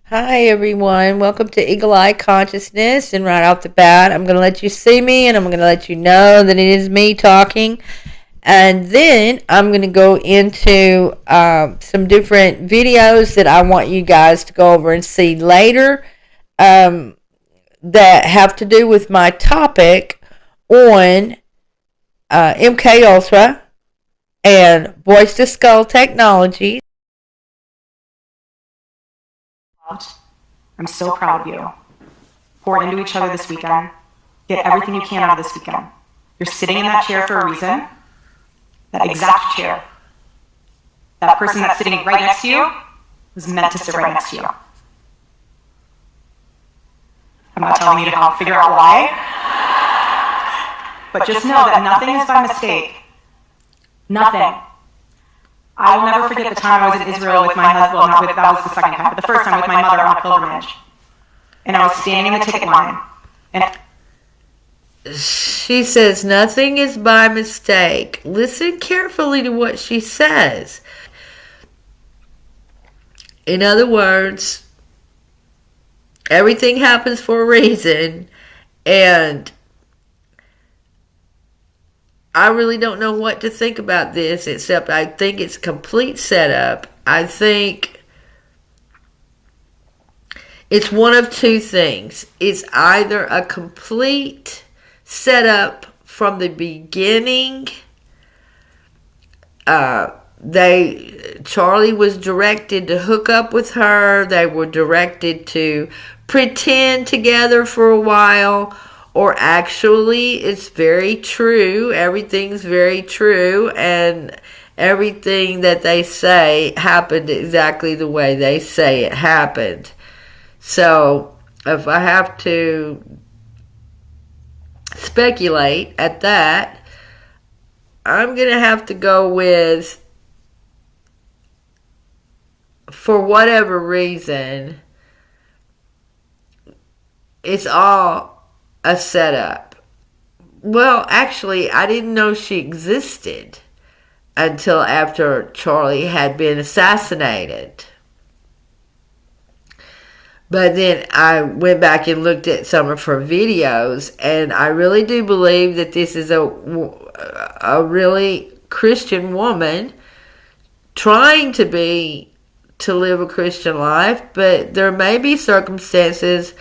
Hi everyone, welcome to Eagle Eye Consciousness. And right off the bat, I'm going to let you see me and I'm going to let you know that it is me talking. And then I'm going to go into some different videos that I want you guys to go over and see later um, that have to do with my topic on MK Ultra and voice to skull technology. I'm so proud of you. Pour into each other this weekend. Get everything you can out of this weekend. You're sitting in that chair for a reason. That exact chair. That person that's sitting right next to you was meant to sit right next to you. I'm not telling you how to figure out why. But just know that nothing is by mistake. Nothing. I will never forget the time I was in Israel with my husband. Well, that was the second time, but the first time with my mother on a pilgrimage. And I was standing in the ticket line. And she says nothing is by mistake. Listen carefully to what she says. In other words, everything happens for a reason, and I really don't know what to think about this, except I think it's a complete setup. I think it's one of two things. It's either a complete setup from the beginning. Charlie was directed to hook up with her. They were directed to pretend together for a while. Or actually, it's very true. Everything's very true. And everything that they say happened exactly the way they say it happened. So, if I have to speculate at that, I'm going to have to go with, for whatever reason, it's all a setup. Well, actually, I didn't know she existed until after Charlie had been assassinated. But then I went back and looked at some of her videos, and I really do believe that this is a really Christian woman trying to live a Christian life, but there may be circumstances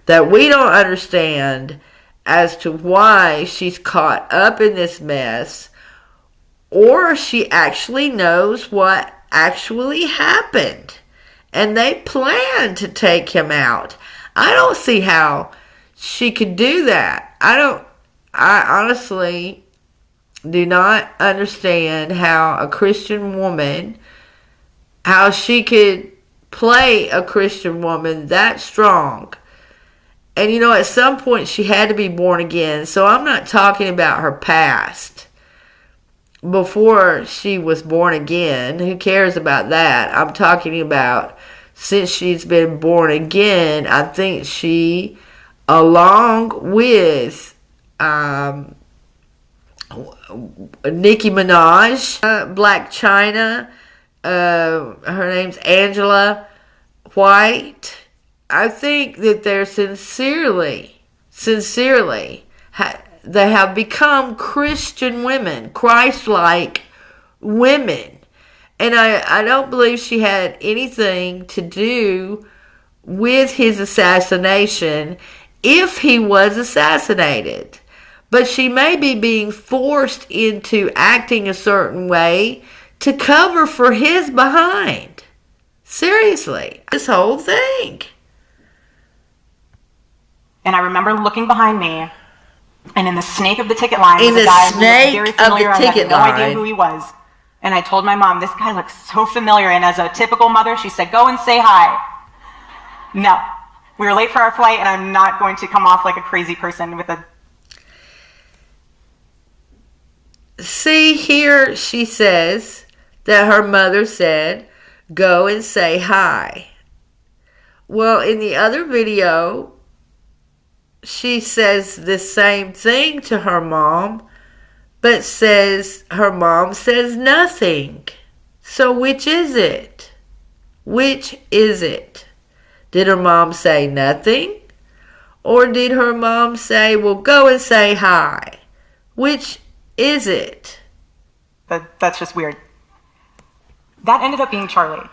that we don't understand as to why she's caught up in this mess, or she actually knows what actually happened and they plan to take him out. I don't see how she could do that. I honestly do not understand how a Christian woman, how she could play a Christian woman that strong. And at some point she had to be born again. So I'm not talking about her past. Before she was born again, who cares about that? I'm talking about since she's been born again. I think she, along with Nicki Minaj, Black China, her name's Angela White, I think that they're sincerely, they have become Christian women, Christ-like women. And I don't believe she had anything to do with his assassination if he was assassinated. But she may be being forced into acting a certain way to cover for his behind. Seriously, this whole thing. I remember looking behind me, and in the snake of the ticket line was a guy who looked very familiar. I had no idea who he was. And I told my mom, this guy looks so familiar. And as a typical mother, she said, go and say hi. No. We were late for our flight, and I'm not going to come off like a crazy person with a... See, here she says that her mother said, go and say hi. Well, in the other video, she says the same thing to her mom, but says her mom says nothing. So which is it? Which is it? Did her mom say nothing? Or did her mom say, well, go and say hi? Which is it? That's just weird. That ended up being Charlie.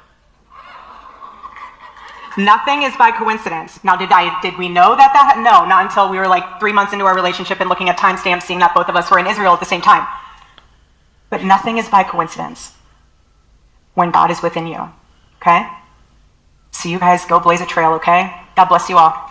Nothing is by coincidence. Now, did we know that? No, not until we were like 3 months into our relationship and looking at timestamps, seeing that both of us were in Israel at the same time. But nothing is by coincidence when God is within you, okay? So you guys go blaze a trail, okay? God bless you all.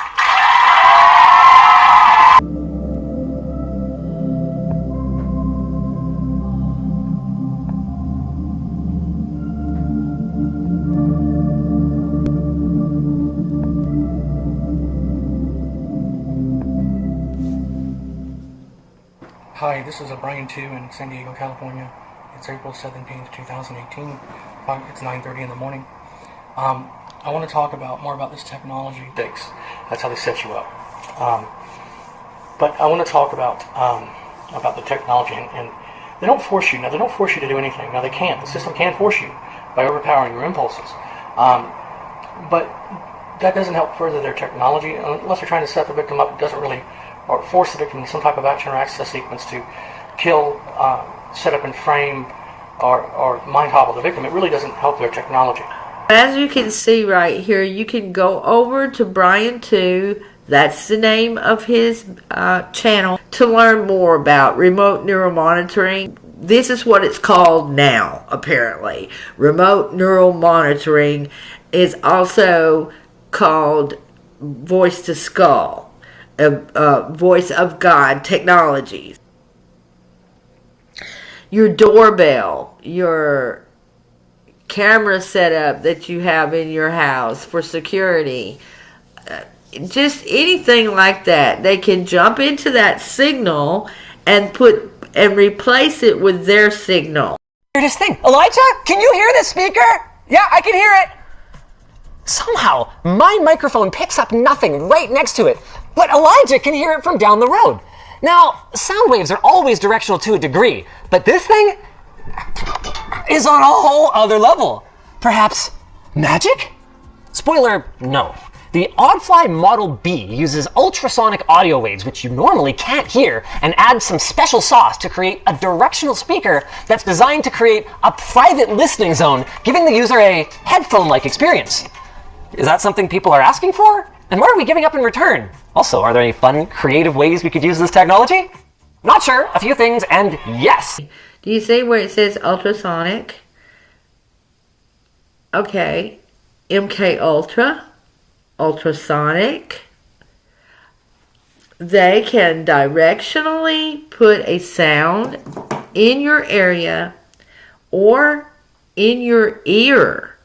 Hi, this is Brian 2 in San Diego, California. It's April 17th, 2018. It's 9:30 in the morning. I want to talk more about this technology. That's how they set you up. But I want to talk about the technology, and they don't force you. Now, they don't force you to do anything. Now, they can't. The system can force you by overpowering your impulses. But that doesn't help further their technology unless they're trying to set the victim up. It doesn't really, or force the victim in some type of action or access sequence to kill, set up and frame, or mind hobble the victim. It really doesn't help their technology. As you can see right here, you can go over to Brian 2, that's the name of his channel, to learn more about remote neural monitoring. This is what it's called now, apparently. Remote neural monitoring is also called voice to skull. Voice of God technologies. Your doorbell, your camera setup that you have in your house for security, just anything like that. They can jump into that signal and replace it with their signal. Weirdest thing. Elijah, can you hear the speaker? Yeah, I can hear it. Somehow, my microphone picks up nothing right next to it, but Elijah can hear it from down the road. Now, sound waves are always directional to a degree, but this thing is on a whole other level. Perhaps magic? Spoiler, no. The Oddfly Model B uses ultrasonic audio waves, which you normally can't hear, and adds some special sauce to create a directional speaker that's designed to create a private listening zone, giving the user a headphone-like experience. Is that something people are asking for? And what are we giving up in return? Also, are there any fun, creative ways we could use this technology? Not sure, a few things, and yes. Do you see where it says ultrasonic? Okay, MK Ultra, ultrasonic. They can directionally put a sound in your area or in your ear.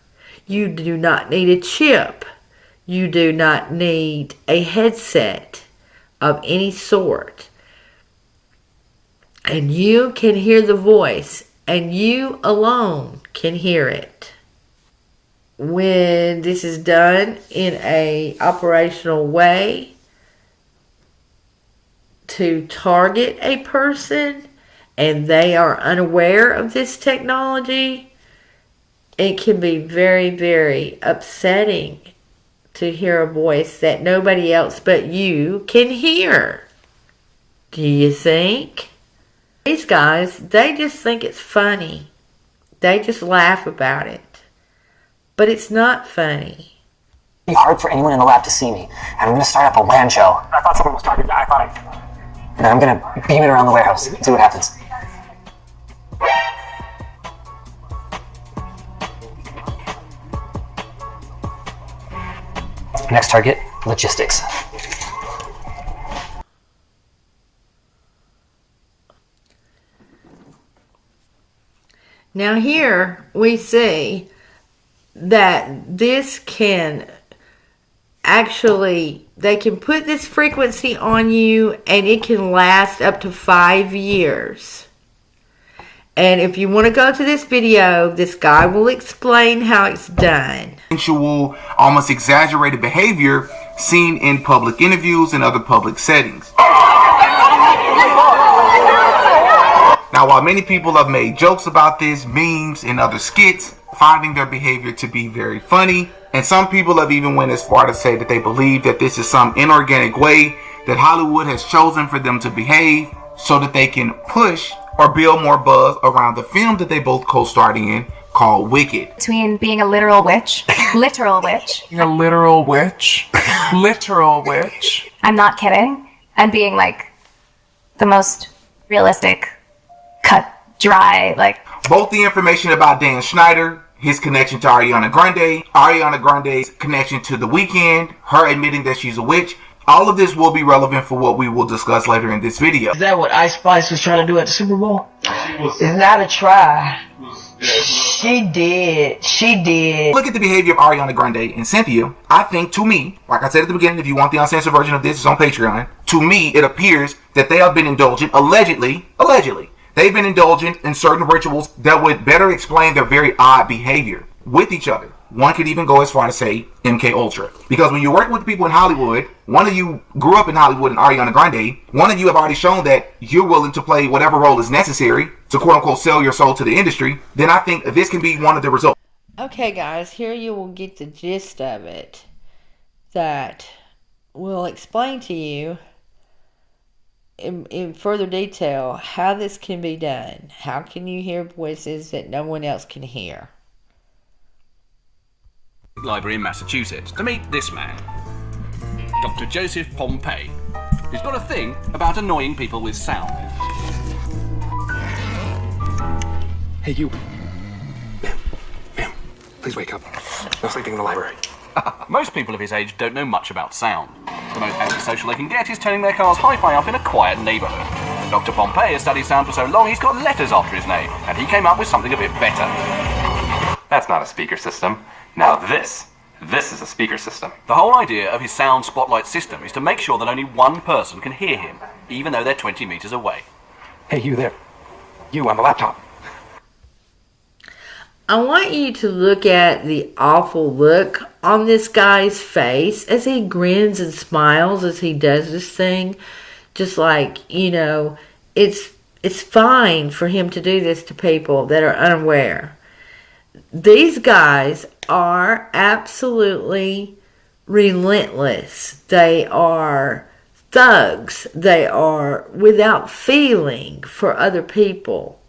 You do not need a chip. You do not need a headset of any sort. And you can hear the voice, and you alone can hear it. When this is done in an operational way to target a person and they are unaware of this technology, it can be very, very upsetting to hear a voice that nobody else but you can hear. Do you think? These guys, they just think it's funny. They just laugh about it. But it's not funny. It'd be hard for anyone in the lab to see me, and I'm going to start up a WAN show. I thought someone was talking. And I'm going to beam it around the warehouse, see what happens. Next target, logistics. Now here we see that this can actually, they can put this frequency on you and it can last up to 5 years. And if you want to go to this video, this guy will explain how it's done. Almost exaggerated behavior seen in public interviews and other public settings. Now, while many people have made jokes about this, memes and other skits, finding their behavior to be very funny, And some people have even went as far to say that they believe that this is some inorganic way that Hollywood has chosen for them to behave so that they can push or build more buzz around the film that they both co-starred in called Wicked. Between being a literal witch, literal witch. A literal witch, literal witch. I'm not kidding. And being like the most realistic, cut, dry, like. Both the information about Dan Schneider, his connection to Ariana Grande's connection to The Weeknd, her admitting that she's a witch, all of this will be relevant for what we will discuss later in this video. Is that what Ice Spice was trying to do at the Super Bowl? It's not a try. She did. Look at the behavior of Ariana Grande and Cynthia. I think, to me, like I said at the beginning, if you want the uncensored version of this, it's on Patreon. To me, it appears that they have been indulgent, allegedly, they've been indulgent in certain rituals that would better explain their very odd behavior with each other. One could even go as far to say MK Ultra. Because when you're working with people in Hollywood, one of you grew up in Hollywood and Ariana Grande, one of you have already shown that you're willing to play whatever role is necessary to quote-unquote sell your soul to the industry, then I think this can be one of the results. Okay, guys, here you will get the gist of it that will explain to you in further detail how this can be done. How can you hear voices that no one else can hear? Library in Massachusetts to meet this man, Dr. Joseph Pompey. He's got a thing about annoying people with sound. Hey, you. Ma'am, please wake up. No sleeping in the library. Most people of his age don't know much about sound. The most antisocial they can get is turning their car's hi-fi up in a quiet neighbourhood. Dr. Pompey has studied sound for so long he's got letters after his name, and he came up with something a bit better. That's not a speaker system. Now this is a speaker system. The whole idea of his sound spotlight system is to make sure that only one person can hear him, even though they're 20 metres away. Hey, you there. You on the laptop. I want you to look at the awful look on this guy's face as he grins and smiles as he does this thing. Just like, it's fine for him to do this to people that are unaware. These guys are absolutely relentless. They are thugs. They are without feeling for other people.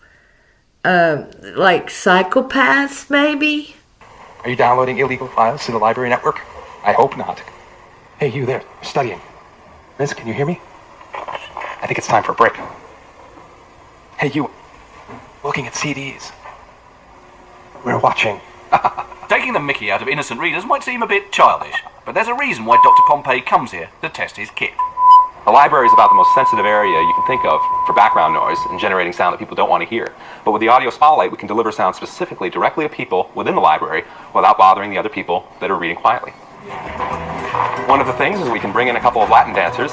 Like psychopaths, maybe? Are you downloading illegal files to the library network? I hope not. Hey, you there, studying. Liz, can you hear me? I think it's time for a break. Hey, you, looking at CDs. We're watching. Taking the mickey out of innocent readers might seem a bit childish, but there's a reason why Dr. Pompey comes here to test his kit. The library is about the most sensitive area you can think of for background noise and generating sound that people don't want to hear. But with the audio spotlight, we can deliver sound specifically directly to people within the library without bothering the other people that are reading quietly. One of the things is we can bring in a couple of Latin dancers,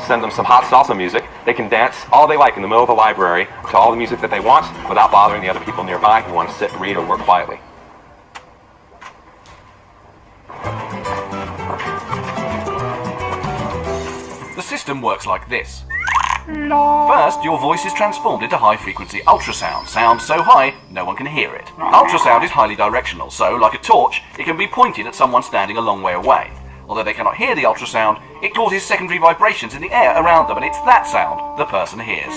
send them some hot salsa music. They can dance all they like in the middle of the library to all the music that they want without bothering the other people nearby who want to sit, read, or work quietly. The system works like this. First, your voice is transformed into high-frequency ultrasound. Sound so high, no one can hear it. Ultrasound is highly directional, so, like a torch, it can be pointed at someone standing a long way away. Although they cannot hear the ultrasound, it causes secondary vibrations in the air around them, and it's that sound the person hears.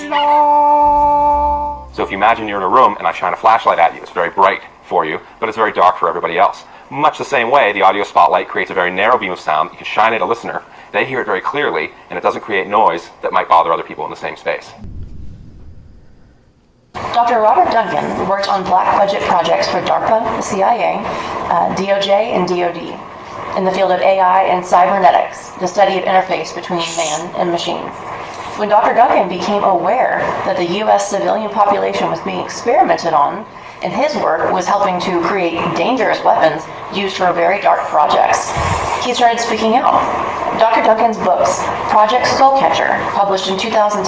So if you imagine you're in a room and I shine a flashlight at you, it's very bright for you, but it's very dark for everybody else. Much the same way, the audio spotlight creates a very narrow beam of sound. You can shine at a listener. They hear it very clearly, and it doesn't create noise that might bother other people in the same space. Dr. Robert Duncan worked on black budget projects for DARPA, the CIA, DOJ, and DOD in the field of AI and cybernetics, the study of interface between man and machine. When Dr. Duncan became aware that the U.S. civilian population was being experimented on, and his work was helping to create dangerous weapons used for very dark projects, he started speaking out. Dr. Duncan's books, Project Soulcatcher, published in 2010,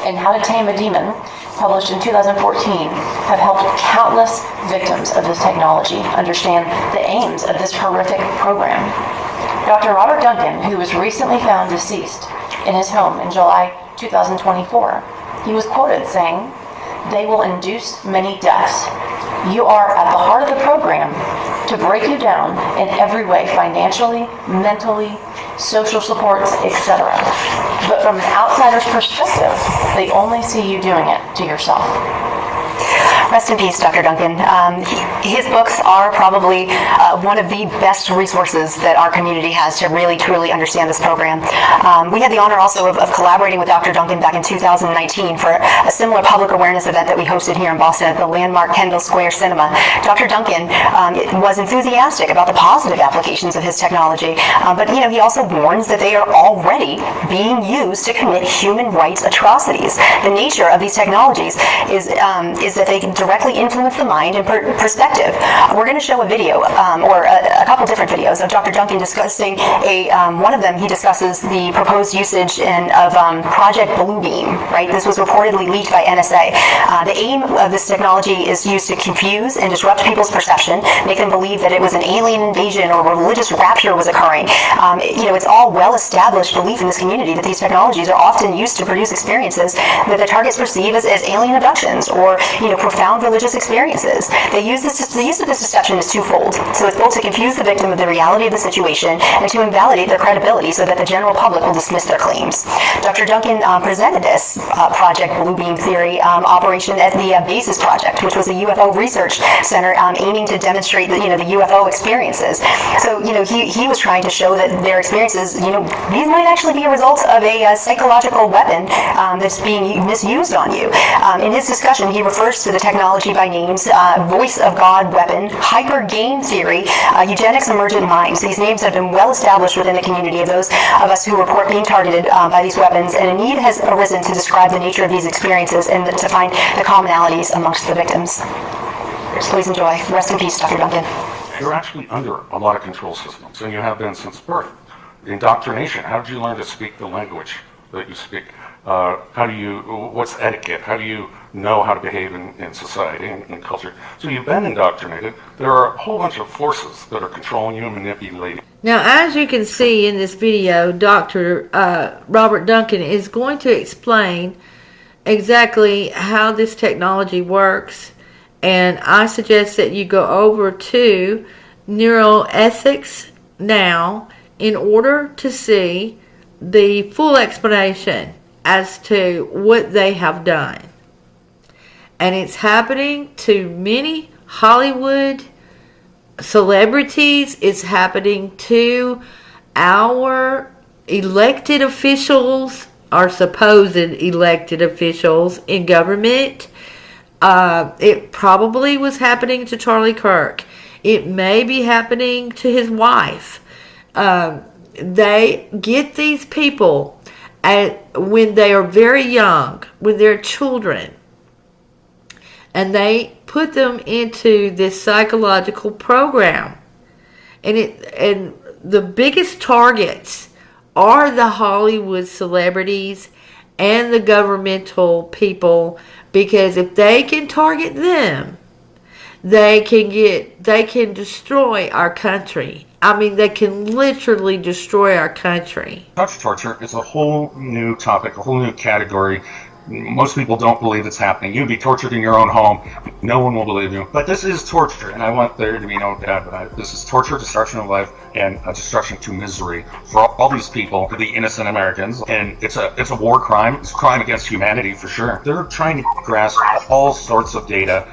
and How to Tame a Demon, published in 2014, have helped countless victims of this technology understand the aims of this horrific program. Dr. Robert Duncan, who was recently found deceased in his home in July 2024, he was quoted saying, "They will induce many deaths. You are at the heart of the program to to break you down in every way, financially, mentally, social supports, etc. But from an outsider's perspective, they only see you doing it to yourself. Rest in peace, Dr. Duncan. His books are probably one of the best resources that our community has to really, truly understand this program. We had the honor also of collaborating with Dr. Duncan back in 2019 for a similar public awareness event that we hosted here in Boston at the landmark Kendall Square Cinema. Dr. Duncan was enthusiastic about the positive applications of his technology, but he also warns that they are already being used to commit human rights atrocities. The nature of these technologies is that they can directly influence the mind and perspective. We're going to show a video, or a couple different videos of Dr. Duncan discussing one of them. He discusses the proposed usage of Project Bluebeam, right? This was reportedly leaked by NSA. The aim of this technology is used to confuse and disrupt people's perception, make them believe that it was an alien invasion or religious rapture was occurring. It's all well-established belief in this community that these technologies are often used to produce experiences that the targets perceive as alien abductions or profound religious experiences. The use of this deception is twofold. So it's both to confuse the victim of the reality of the situation and to invalidate their credibility so that the general public will dismiss their claims. Dr. Duncan presented this Project Bluebeam theory operation at the BASIS Project, which was a UFO research center aiming to demonstrate the UFO experiences. So he was trying to show that their experiences, these might actually be a result of a psychological weapon that's being misused on you. In his discussion, he refers to the technology by names: voice of God weapon, hyper game theory, eugenics emergent minds. These names have been well established within the community of those of us who report being targeted by these weapons, and a need has arisen to describe the nature of these experiences and to find the commonalities amongst the victims. Please enjoy. Rest in peace, Dr. Duncan. You're actually under a lot of control systems, and you have been since birth. Indoctrination. How did you learn to speak the language that you speak? What's etiquette? How do you know how to behave in society and in culture? So you've been indoctrinated. There are a whole bunch of forces that are controlling you and manipulating. Now, as you can see in this video, Dr. Robert Duncan is going to explain exactly how this technology works, and I suggest that you go over to Neuroethics now in order to see the full explanation as to what they have done. And it's happening to many Hollywood celebrities. It's happening to our elected officials, our supposed elected officials in government. It probably was happening to Charlie Kirk. It may be happening to his wife. They get these people when they are very young, when they're children, and they put them into this psychological program. And the biggest targets are the Hollywood celebrities and the governmental people, because if they can target them, they can destroy our country. I mean, they can literally destroy our country. Touch torture is a whole new topic, a whole new category. Most people don't believe it's happening. You'd be tortured in your own home. No one will believe you. But this is torture, and I want there to be no doubt about it. This is torture, destruction of life, and a destruction to misery for all these people, for the innocent Americans. And it's a war crime. It's a crime against humanity for sure. They're trying to grasp all sorts of data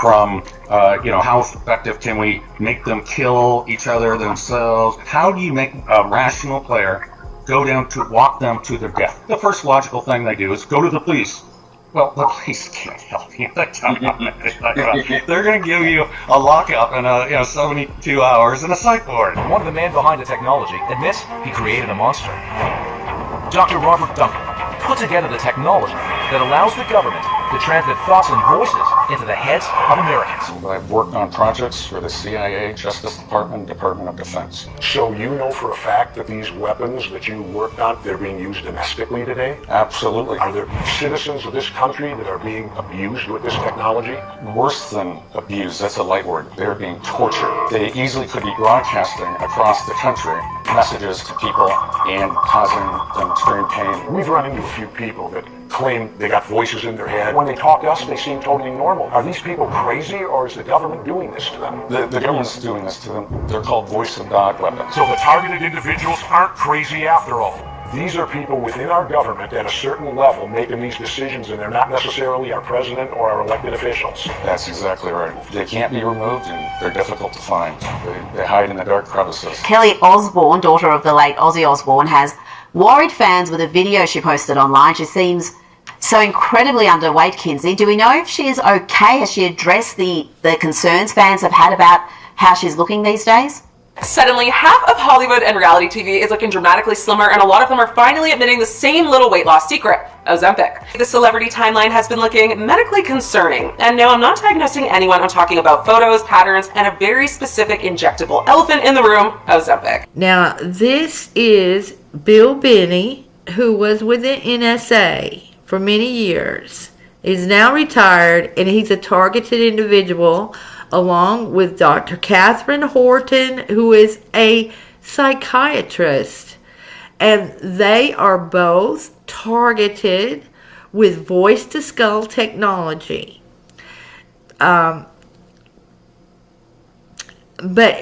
from how effective can we make them kill each other themselves? How do you make a rational player go down to walk them to their death? The first logical thing they do is go to the police. Well, the police can't help you. They're going to give you a lockup and 72 hours and a psych ward. One of the men behind the technology admits he created a monster. Dr. Robert Duncan put together the technology that allows the government to transmit thoughts and voices into the heads of Americans. I've worked on projects for the CIA, Justice Department, Department of Defense. So you know for a fact that these weapons that you worked on, they're being used domestically today? Absolutely. Are there citizens of this country that are being abused with this technology? Worse than abused, that's a light word. They're being tortured. They easily could be broadcasting across the country messages to people and causing them extreme pain. We've run into a few people that claim they got voices in their head. when they talk to us, they seem totally normal. Are these people crazy, or is the government doing this to them? The government's doing this to them. They're called voice of God weapons. So the targeted individuals aren't crazy after all. These are people within our government at a certain level making these decisions, and they're not necessarily our president or our elected officials. That's exactly right. They can't be removed, and they're difficult to find. They hide in the dark crevices. Kelly Osborne, daughter of the late Ozzy Osbourne, has worried fans with a video she posted online. She seems so incredibly underweight, Kinsey. Do we know if she is okay? Has she addressed the concerns fans have had about how she's looking these days? Suddenly, half of Hollywood and reality TV is looking dramatically slimmer, and a lot of them are finally admitting the same little weight loss secret, Ozempic. The celebrity timeline has been looking medically concerning, and no, I'm not diagnosing anyone. I'm talking about photos, patterns, and a very specific injectable elephant in the room, Ozempic. Now, this is Bill Binney, who was with the NSA for many years. He's now retired, and he's a targeted individual, along with Dr. Catherine Horton, who is a psychiatrist. And they are both targeted with voice-to-skull technology. But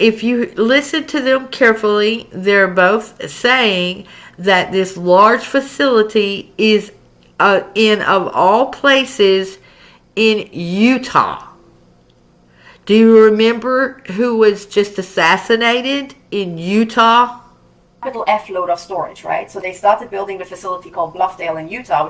if you listen to them carefully, they're both saying that this large facility is in, of all places, in Utah. Do you remember who was just assassinated in Utah? Capital F load of storage, right? So they started building the facility called Bluffdale in Utah, which is